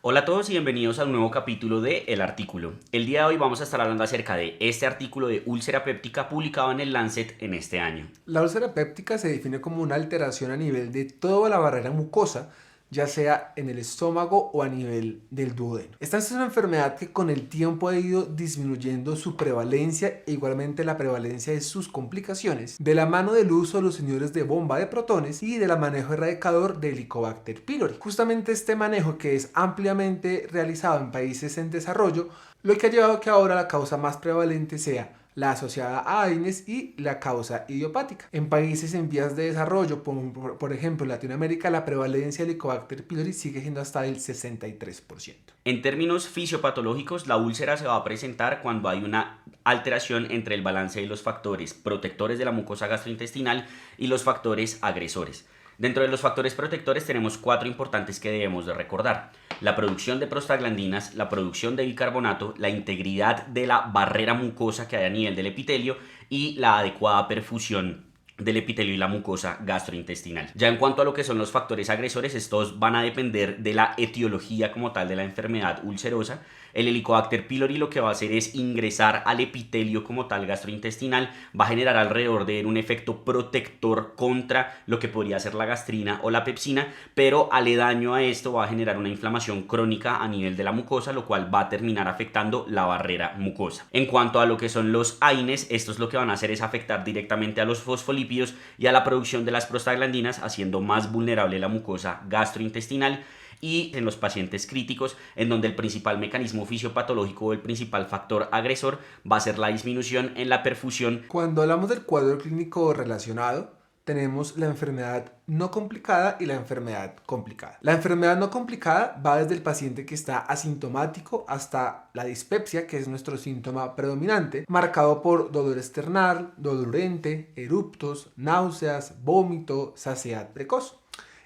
Hola a todos y bienvenidos a un nuevo capítulo de El Artículo. El día de hoy vamos a estar hablando acerca de este artículo de úlcera péptica publicado en el Lancet en este año. La úlcera péptica se define como una alteración a nivel de toda la barrera mucosa, ya sea en el estómago o a nivel del duodeno. Esta es una enfermedad que con el tiempo ha ido disminuyendo su prevalencia e igualmente la prevalencia de sus complicaciones, de la mano del uso de los inhibidores de bomba de protones y del manejo erradicador de Helicobacter pylori. Justamente este manejo, que es ampliamente realizado en países en desarrollo, lo que ha llevado a que ahora la causa más prevalente sea la asociada a AINES y la causa idiopática. En países en vías de desarrollo, por ejemplo Latinoamérica, la prevalencia de Helicobacter pylori sigue siendo hasta del 63%. En términos fisiopatológicos, la úlcera se va a presentar cuando hay una alteración entre el balance de los factores protectores de la mucosa gastrointestinal y los factores agresores. Dentro de los factores protectores tenemos cuatro importantes que debemos de recordar: la producción de prostaglandinas, la producción de bicarbonato, la integridad de la barrera mucosa que hay a nivel del epitelio y la adecuada perfusión del epitelio y la mucosa gastrointestinal. Ya en cuanto a lo que son los factores agresores, estos van a depender de la etiología como tal de la enfermedad ulcerosa. El Helicobacter pylori lo que va a hacer es ingresar al epitelio como tal gastrointestinal, va a generar alrededor de él un efecto protector contra lo que podría ser la gastrina o la pepsina, pero aledaño a esto va a generar una inflamación crónica a nivel de la mucosa, lo cual va a terminar afectando la barrera mucosa. En cuanto a lo que son los AINES, estos lo que van a hacer es afectar directamente a los fosfolípidos y a la producción de las prostaglandinas, haciendo más vulnerable la mucosa gastrointestinal. Y en los pacientes críticos, en donde el principal mecanismo fisiopatológico o el principal factor agresor va a ser la disminución en la perfusión. Cuando hablamos del cuadro clínico relacionado, tenemos la enfermedad no complicada y la enfermedad complicada. La enfermedad no complicada va desde el paciente que está asintomático hasta la dispepsia, que es nuestro síntoma predominante, marcado por dolor external, dolor urente, eruptos, náuseas, vómito, saciedad precoz.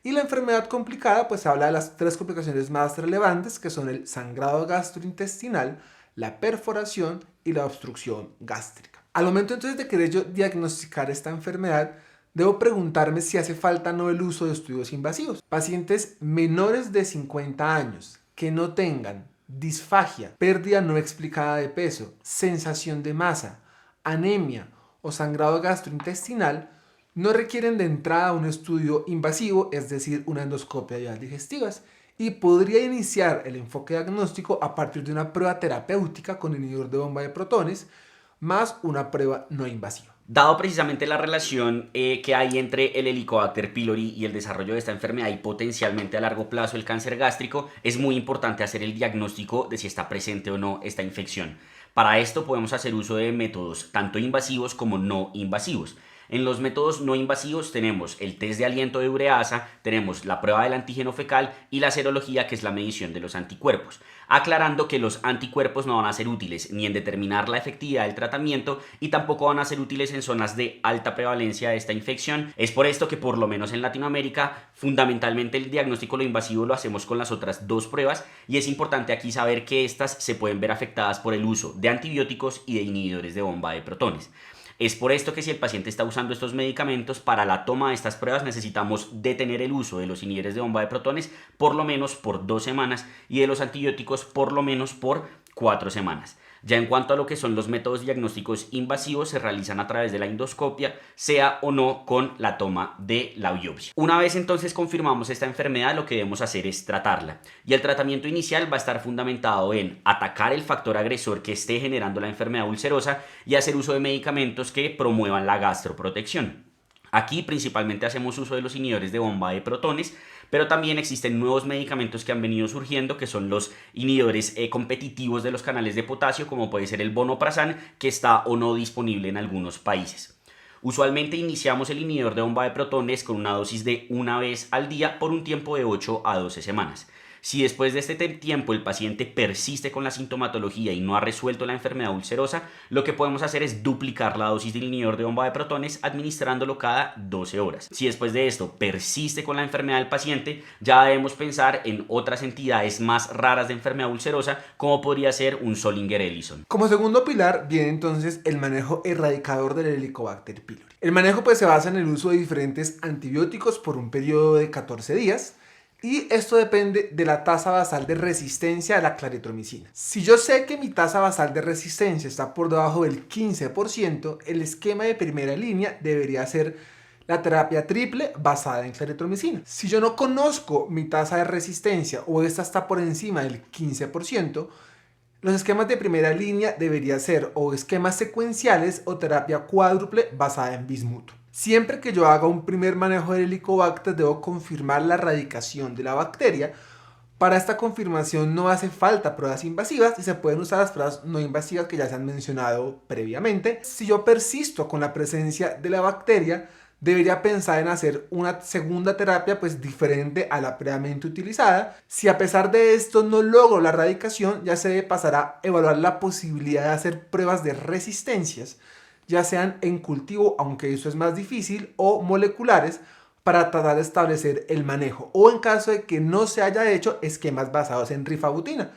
Y la enfermedad complicada pues habla de las tres complicaciones más relevantes, que son el sangrado gastrointestinal, la perforación y la obstrucción gástrica. Al momento entonces de querer yo diagnosticar esta enfermedad, debo preguntarme si hace falta o no el uso de estudios invasivos. Pacientes menores de 50 años que no tengan disfagia, pérdida no explicada de peso, sensación de masa, anemia o sangrado gastrointestinal no requieren de entrada un estudio invasivo, es decir, una endoscopia de vías digestivas, y podría iniciar el enfoque diagnóstico a partir de una prueba terapéutica con inhibidor de bomba de protones más una prueba no invasiva. Dado precisamente la relación que hay entre el Helicobacter pylori y el desarrollo de esta enfermedad y potencialmente a largo plazo el cáncer gástrico, es muy importante hacer el diagnóstico de si está presente o no esta infección. Para esto podemos hacer uso de métodos tanto invasivos como no invasivos. En los métodos no invasivos tenemos el test de aliento de ureasa, tenemos la prueba del antígeno fecal y la serología, que es la medición de los anticuerpos. Aclarando que los anticuerpos no van a ser útiles ni en determinar la efectividad del tratamiento y tampoco van a ser útiles en zonas de alta prevalencia de esta infección. Es por esto que por lo menos en Latinoamérica fundamentalmente el diagnóstico lo invasivo lo hacemos con las otras dos pruebas, y es importante aquí saber que estas se pueden ver afectadas por el uso de antibióticos y de inhibidores de bomba de protones. Es por esto que si el paciente está usando estos medicamentos, para la toma de estas pruebas necesitamos detener el uso de los inhibidores de bomba de protones por lo menos por 2 semanas y de los antibióticos por lo menos por 4 semanas. Ya en cuanto a lo que son los métodos diagnósticos invasivos, se realizan a través de la endoscopia, sea o no con la toma de la biopsia. Una vez entonces confirmamos esta enfermedad, lo que debemos hacer es tratarla. Y el tratamiento inicial va a estar fundamentado en atacar el factor agresor que esté generando la enfermedad ulcerosa y hacer uso de medicamentos que promuevan la gastroprotección. Aquí principalmente hacemos uso de los inhibidores de bomba de protones, pero también existen nuevos medicamentos que han venido surgiendo, que son los inhibidores competitivos de los canales de potasio, como puede ser el vonoprazan, que está o no disponible en algunos países. Usualmente iniciamos el inhibidor de bomba de protones con una dosis de una vez al día por un tiempo de 8 a 12 semanas. Si después de este tiempo el paciente persiste con la sintomatología y no ha resuelto la enfermedad ulcerosa, lo que podemos hacer es duplicar la dosis del inhibidor de bomba de protones administrándolo cada 12 horas. Si después de esto persiste con la enfermedad del paciente, ya debemos pensar en otras entidades más raras de enfermedad ulcerosa, como podría ser un Zollinger-Ellison. Como segundo pilar viene entonces el manejo erradicador del Helicobacter pylori. El manejo pues se basa en el uso de diferentes antibióticos por un periodo de 14 días. Y esto depende de la tasa basal de resistencia a la claritromicina. Si yo sé que mi tasa basal de resistencia está por debajo del 15%, el esquema de primera línea debería ser la terapia triple basada en claritromicina. Si yo no conozco mi tasa de resistencia o esta está por encima del 15%, los esquemas de primera línea deberían ser o esquemas secuenciales o terapia cuádruple basada en bismuto. Siempre que yo haga un primer manejo del Helicobacter, debo confirmar la erradicación de la bacteria. Para esta confirmación no hace falta pruebas invasivas y se pueden usar las pruebas no invasivas que ya se han mencionado previamente. Si yo persisto con la presencia de la bacteria, debería pensar en hacer una segunda terapia pues diferente a la previamente utilizada. Si a pesar de esto no logro la erradicación, ya se debe pasar a evaluar la posibilidad de hacer pruebas de resistencias, ya sean en cultivo, aunque eso es más difícil, o moleculares, para tratar de establecer el manejo, o en caso de que no se haya hecho, esquemas basados en rifabutina.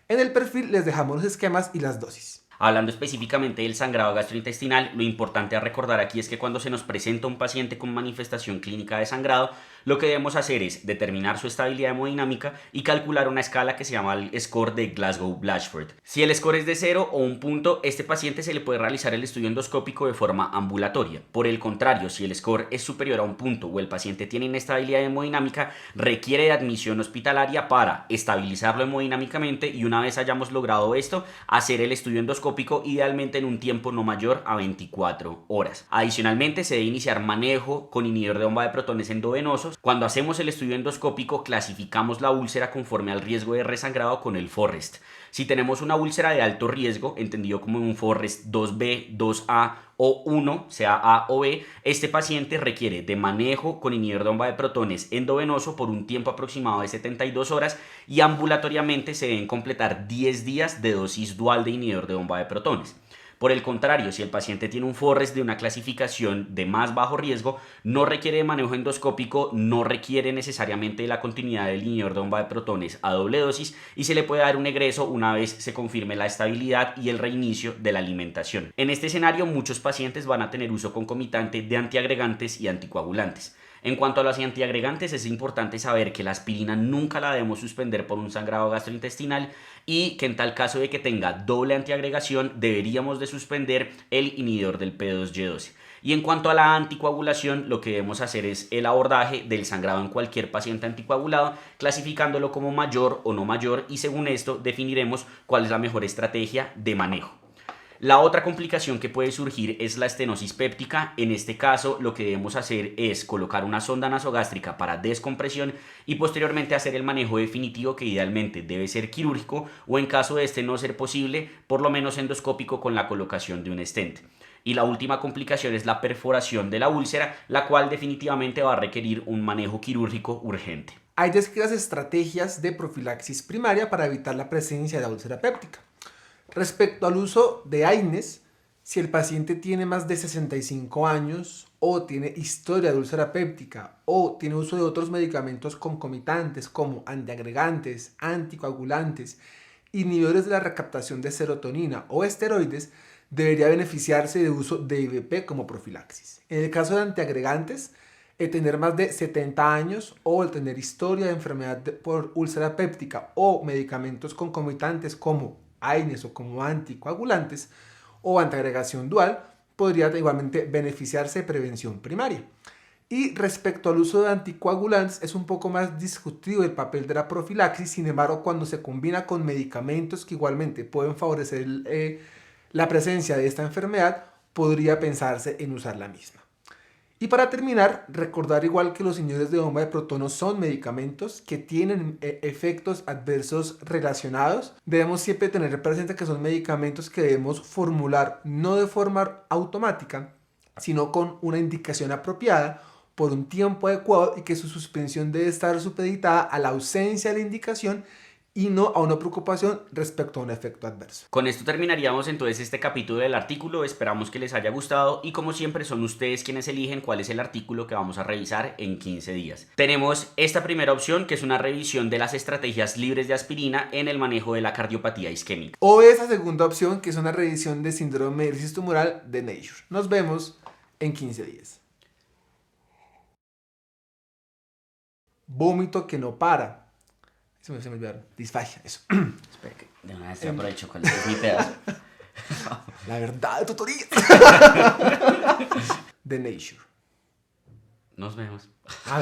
En el perfil les dejamos los esquemas y las dosis. Hablando específicamente del sangrado gastrointestinal, lo importante a recordar aquí es que cuando se nos presenta un paciente con manifestación clínica de sangrado, lo que debemos hacer es determinar su estabilidad hemodinámica y calcular una escala que se llama el score de Glasgow-Blatchford. Si el score es de 0 o 1 punto, este paciente se le puede realizar el estudio endoscópico de forma ambulatoria. Por el contrario, si el score es superior a 1 punto o el paciente tiene inestabilidad hemodinámica, requiere de admisión hospitalaria para estabilizarlo hemodinámicamente y una vez hayamos logrado esto, hacer el estudio endoscópico idealmente en un tiempo no mayor a 24 horas. Adicionalmente, se debe iniciar manejo con inhibidor de bomba de protones endovenosos. Cuando hacemos el estudio endoscópico, clasificamos la úlcera conforme al riesgo de resangrado con el Forrest. Si tenemos una úlcera de alto riesgo, entendido como un Forrest 2B, 2A o 1, sea A o B, este paciente requiere de manejo con inhibidor de bomba de protones endovenoso por un tiempo aproximado de 72 horas y ambulatoriamente se deben completar 10 días de dosis dual de inhibidor de bomba de protones. Por el contrario, si el paciente tiene un Forrest de una clasificación de más bajo riesgo, no requiere de manejo endoscópico, no requiere necesariamente de la continuidad del inhibidor de bomba de protones a doble dosis y se le puede dar un egreso una vez se confirme la estabilidad y el reinicio de la alimentación. En este escenario, muchos pacientes van a tener uso concomitante de antiagregantes y anticoagulantes. En cuanto a los antiagregantes, es importante saber que la aspirina nunca la debemos suspender por un sangrado gastrointestinal y que en tal caso de que tenga doble antiagregación deberíamos de suspender el inhibidor del P2Y12. Y en cuanto a la anticoagulación, lo que debemos hacer es el abordaje del sangrado en cualquier paciente anticoagulado, clasificándolo como mayor o no mayor y según esto definiremos cuál es la mejor estrategia de manejo. La otra complicación que puede surgir es la estenosis péptica. En este caso, lo que debemos hacer es colocar una sonda nasogástrica para descompresión y posteriormente hacer el manejo definitivo, que idealmente debe ser quirúrgico o en caso de este no ser posible, por lo menos endoscópico con la colocación de un stent. Y la última complicación es la perforación de la úlcera, la cual definitivamente va a requerir un manejo quirúrgico urgente. Hay descritas estrategias de profilaxis primaria para evitar la presencia de la úlcera péptica. Respecto al uso de AINES, si el paciente tiene más de 65 años o tiene historia de úlcera péptica o tiene uso de otros medicamentos concomitantes como antiagregantes, anticoagulantes, inhibidores de la recaptación de serotonina o esteroides, debería beneficiarse de uso de IVP como profilaxis. En el caso de antiagregantes, el tener más de 70 años o el tener historia de enfermedad por úlcera péptica o medicamentos concomitantes como AINES o como anticoagulantes o antiagregación dual podría igualmente beneficiarse de prevención primaria. Y respecto al uso de anticoagulantes, es un poco más discutido el papel de la profilaxis. Sin embargo, cuando se combina con medicamentos que igualmente pueden favorecer la presencia de esta enfermedad, podría pensarse en usar la misma. Y para terminar, recordar igual que los inhibidores de bomba de protones son medicamentos que tienen efectos adversos relacionados. Debemos siempre tener presente que son medicamentos que debemos formular no de forma automática, sino con una indicación apropiada por un tiempo adecuado y que su suspensión debe estar supeditada a la ausencia de la indicación y no a una preocupación respecto a un efecto adverso. Con esto terminaríamos entonces este capítulo del artículo, esperamos que les haya gustado y como siempre son ustedes quienes eligen cuál es el artículo que vamos a revisar en 15 días. Tenemos esta primera opción que es una revisión de las estrategias libres de aspirina en el manejo de la cardiopatía isquémica. O esa segunda opción que es una revisión de síndrome de crisis tumoral de Nature. Nos vemos en 15 días. vómito que no para. Se me olvidaron. Disfagia, eso. Espera que de una vez por el chocolate, es mi pedazo. La verdad de tutoría. The Nature. Nos vemos. Ah,